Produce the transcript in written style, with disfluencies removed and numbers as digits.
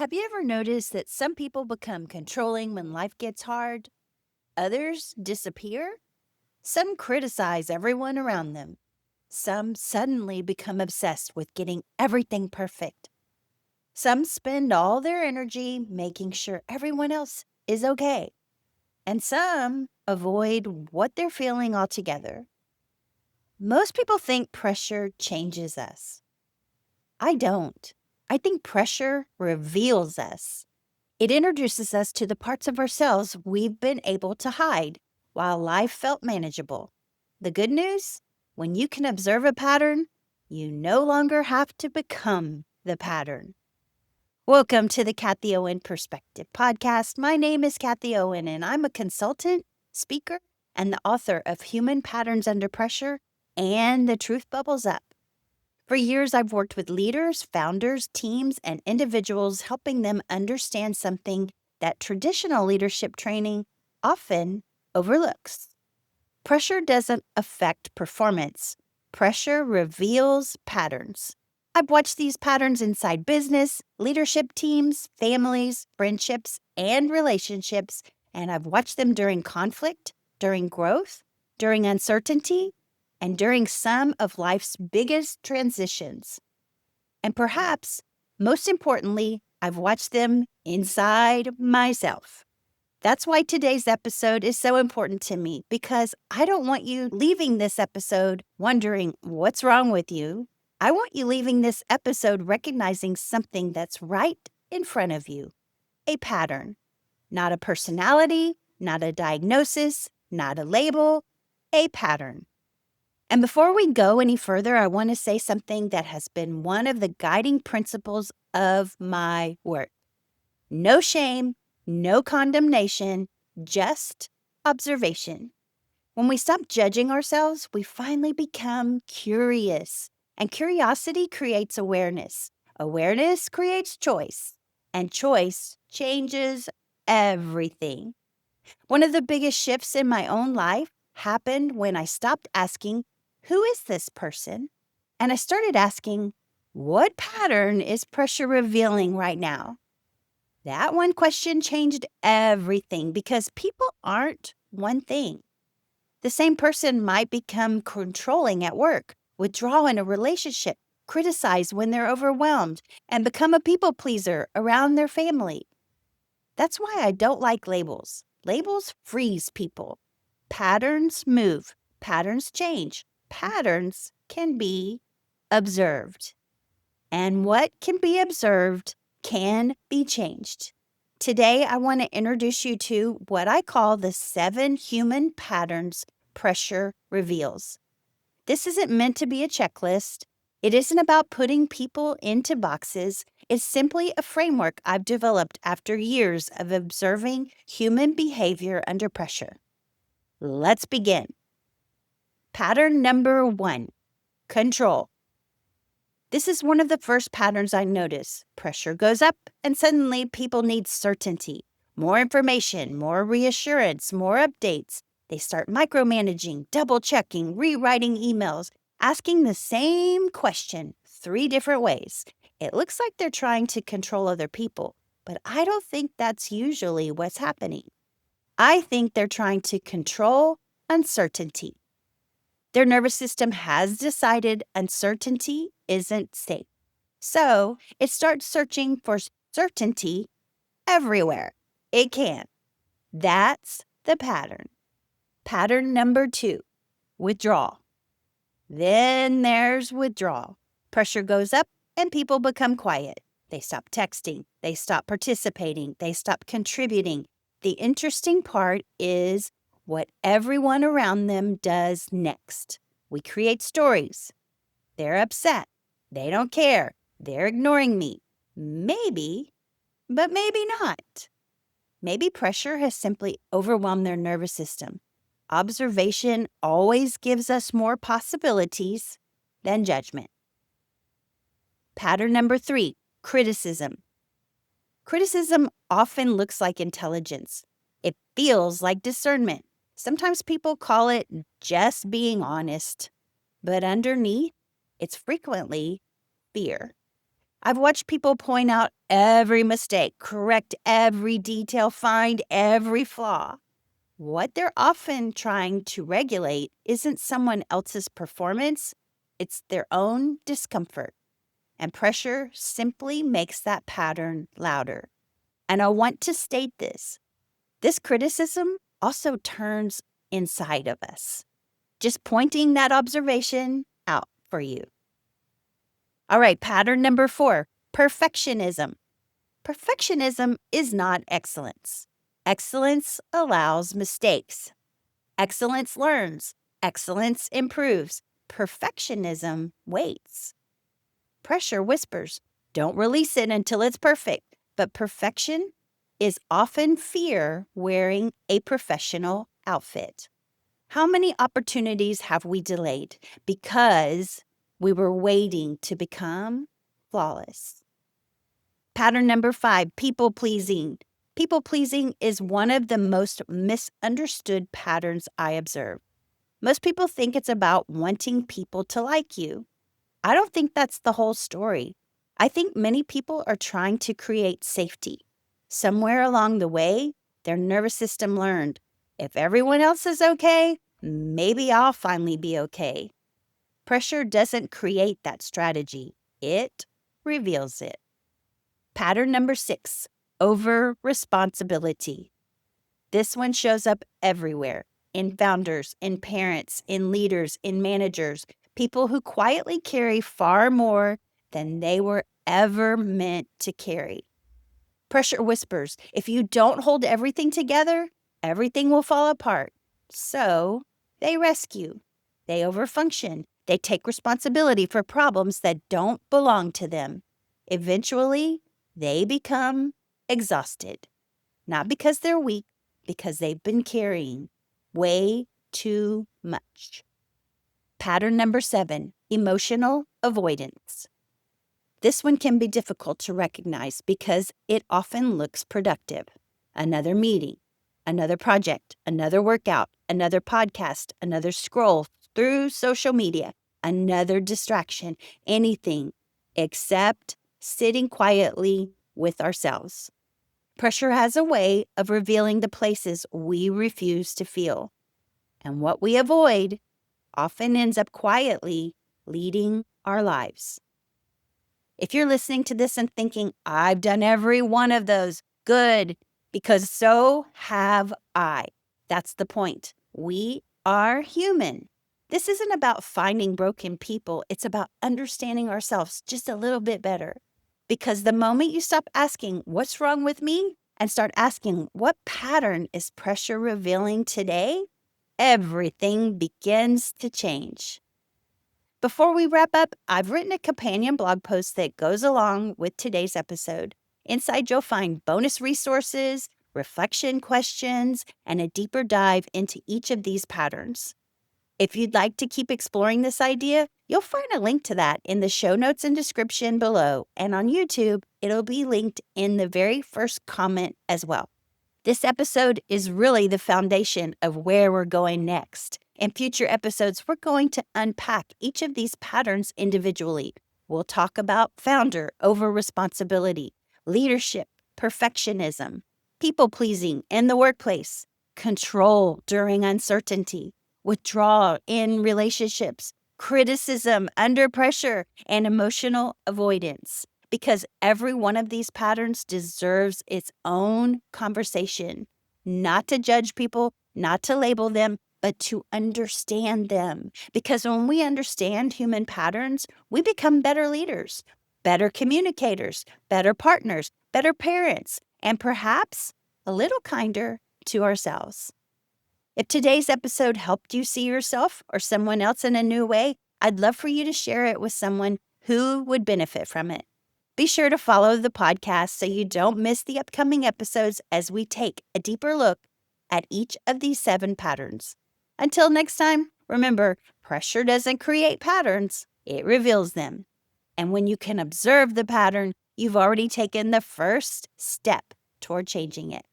Have you ever noticed that some people become controlling when life gets hard? Others disappear? Some criticize everyone around them. Some suddenly become obsessed with getting everything perfect. Some spend all their energy making sure everyone else is okay. And some avoid what they're feeling altogether. Most people think pressure changes us. I don't. I think pressure reveals us. It introduces us to the parts of ourselves we've been able to hide while life felt manageable. The good news? When you can observe a pattern, you no longer have to become the pattern. Welcome to the Kathie Owen Perspective podcast. My name is Kathie Owen, and I'm a consultant, speaker, and the author of Human Patterns Under Pressure and The Truth Bubbles Up. For years, I've worked with leaders, founders, teams, and individuals, helping them understand something that traditional leadership training often overlooks. Pressure doesn't affect performance. Pressure reveals patterns. I've watched these patterns inside business, leadership teams, families, friendships, and relationships, and I've watched them during conflict, during growth, during uncertainty, and during some of life's biggest transitions. And perhaps, most importantly, I've watched them inside myself. That's why today's episode is so important to me, because I don't want you leaving this episode wondering what's wrong with you. I want you leaving this episode recognizing something that's right in front of you, a pattern, not a personality, not a diagnosis, not a label, a pattern. And before we go any further, I want to say something that has been one of the guiding principles of my work. No shame, no condemnation, just observation. When we stop judging ourselves, we finally become curious. And curiosity creates awareness. Awareness creates choice. And choice changes everything. One of the biggest shifts in my own life happened when I stopped asking, "Who is this person?" And I started asking, "What pattern is pressure revealing right now?" That one question changed everything, because people aren't one thing. The same person might become controlling at work, withdraw in a relationship, criticize when they're overwhelmed, and become a people pleaser around their family. That's why I don't like labels. Labels freeze people. Patterns move. Patterns change. Patterns can be observed. And what can be observed can be changed. Today, I want to introduce you to what I call the 7 human patterns pressure reveals. This isn't meant to be a checklist. It isn't about putting people into boxes. It's simply a framework I've developed after years of observing human behavior under pressure. Let's begin. Pattern number 1, control. This is one of the first patterns I notice. Pressure goes up, and suddenly people need certainty, more information, more reassurance, more updates. They start micromanaging, double checking, rewriting emails, asking the same question 3 different ways. It looks like they're trying to control other people, but I don't think that's usually what's happening. I think they're trying to control uncertainty. Their nervous system has decided uncertainty isn't safe. So it starts searching for certainty everywhere it can. That's the pattern. Pattern number 2, withdrawal. Then there's withdrawal. Pressure goes up and people become quiet. They stop texting. They stop participating. They stop contributing. The interesting part is what everyone around them does next. We create stories. They're upset. They don't care. They're ignoring me. Maybe, but maybe not. Maybe pressure has simply overwhelmed their nervous system. Observation always gives us more possibilities than judgment. Pattern number 3, criticism. Criticism often looks like intelligence. It feels like discernment. Sometimes people call it just being honest, but underneath, it's frequently fear. I've watched people point out every mistake, correct every detail, find every flaw. What they're often trying to regulate isn't someone else's performance, it's their own discomfort. And pressure simply makes that pattern louder. And I want to state this criticism also turns inside of us. Just pointing that observation out for you. All right, pattern number 4, perfectionism. Perfectionism is not excellence. Excellence allows mistakes. Excellence learns. Excellence improves. Perfectionism waits. Pressure whispers, don't release it until it's perfect. But perfection is often fear wearing a professional outfit. How many opportunities have we delayed because we were waiting to become flawless? Pattern number 5, people pleasing. People pleasing is one of the most misunderstood patterns I observe. Most people think it's about wanting people to like you. I don't think that's the whole story. I think many people are trying to create safety. Somewhere along the way, their nervous system learned, if everyone else is okay, maybe I'll finally be okay. Pressure doesn't create that strategy. It reveals it. Pattern number 6, over responsibility. This one shows up everywhere, in founders, in parents, in leaders, in managers, people who quietly carry far more than they were ever meant to carry. Pressure whispers, if you don't hold everything together, everything will fall apart. So they rescue, they overfunction, they take responsibility for problems that don't belong to them. Eventually, they become exhausted, not because they're weak, because they've been carrying way too much. Pattern number 7, emotional avoidance. This one can be difficult to recognize because it often looks productive. Another meeting, another project, another workout, another podcast, another scroll through social media, another distraction, anything except sitting quietly with ourselves. Pressure has a way of revealing the places we refuse to feel. And what we avoid often ends up quietly leading our lives. If you're listening to this and thinking, I've done every one of those, good, because so have I. That's the point. We are human. This isn't about finding broken people. It's about understanding ourselves just a little bit better. Because the moment you stop asking, what's wrong with me? And start asking, what pattern is pressure revealing today? Everything begins to change. Before we wrap up, I've written a companion blog post that goes along with today's episode. Inside, you'll find bonus resources, reflection questions, and a deeper dive into each of these patterns. If you'd like to keep exploring this idea, you'll find a link to that in the show notes and description below. And on YouTube, it'll be linked in the very first comment as well. This episode is really the foundation of where we're going next. In future episodes, we're going to unpack each of these patterns individually. We'll talk about founder over responsibility, leadership, perfectionism, people-pleasing in the workplace, control during uncertainty, withdrawal in relationships, criticism under pressure, and emotional avoidance. Because every one of these patterns deserves its own conversation. Not to judge people, not to label them, but to understand them. Because when we understand human patterns, we become better leaders, better communicators, better partners, better parents, and perhaps a little kinder to ourselves. If today's episode helped you see yourself or someone else in a new way, I'd love for you to share it with someone who would benefit from it. Be sure to follow the podcast so you don't miss the upcoming episodes as we take a deeper look at each of these 7 patterns. Until next time, remember, pressure doesn't create patterns, it reveals them. And when you can observe the pattern, you've already taken the first step toward changing it.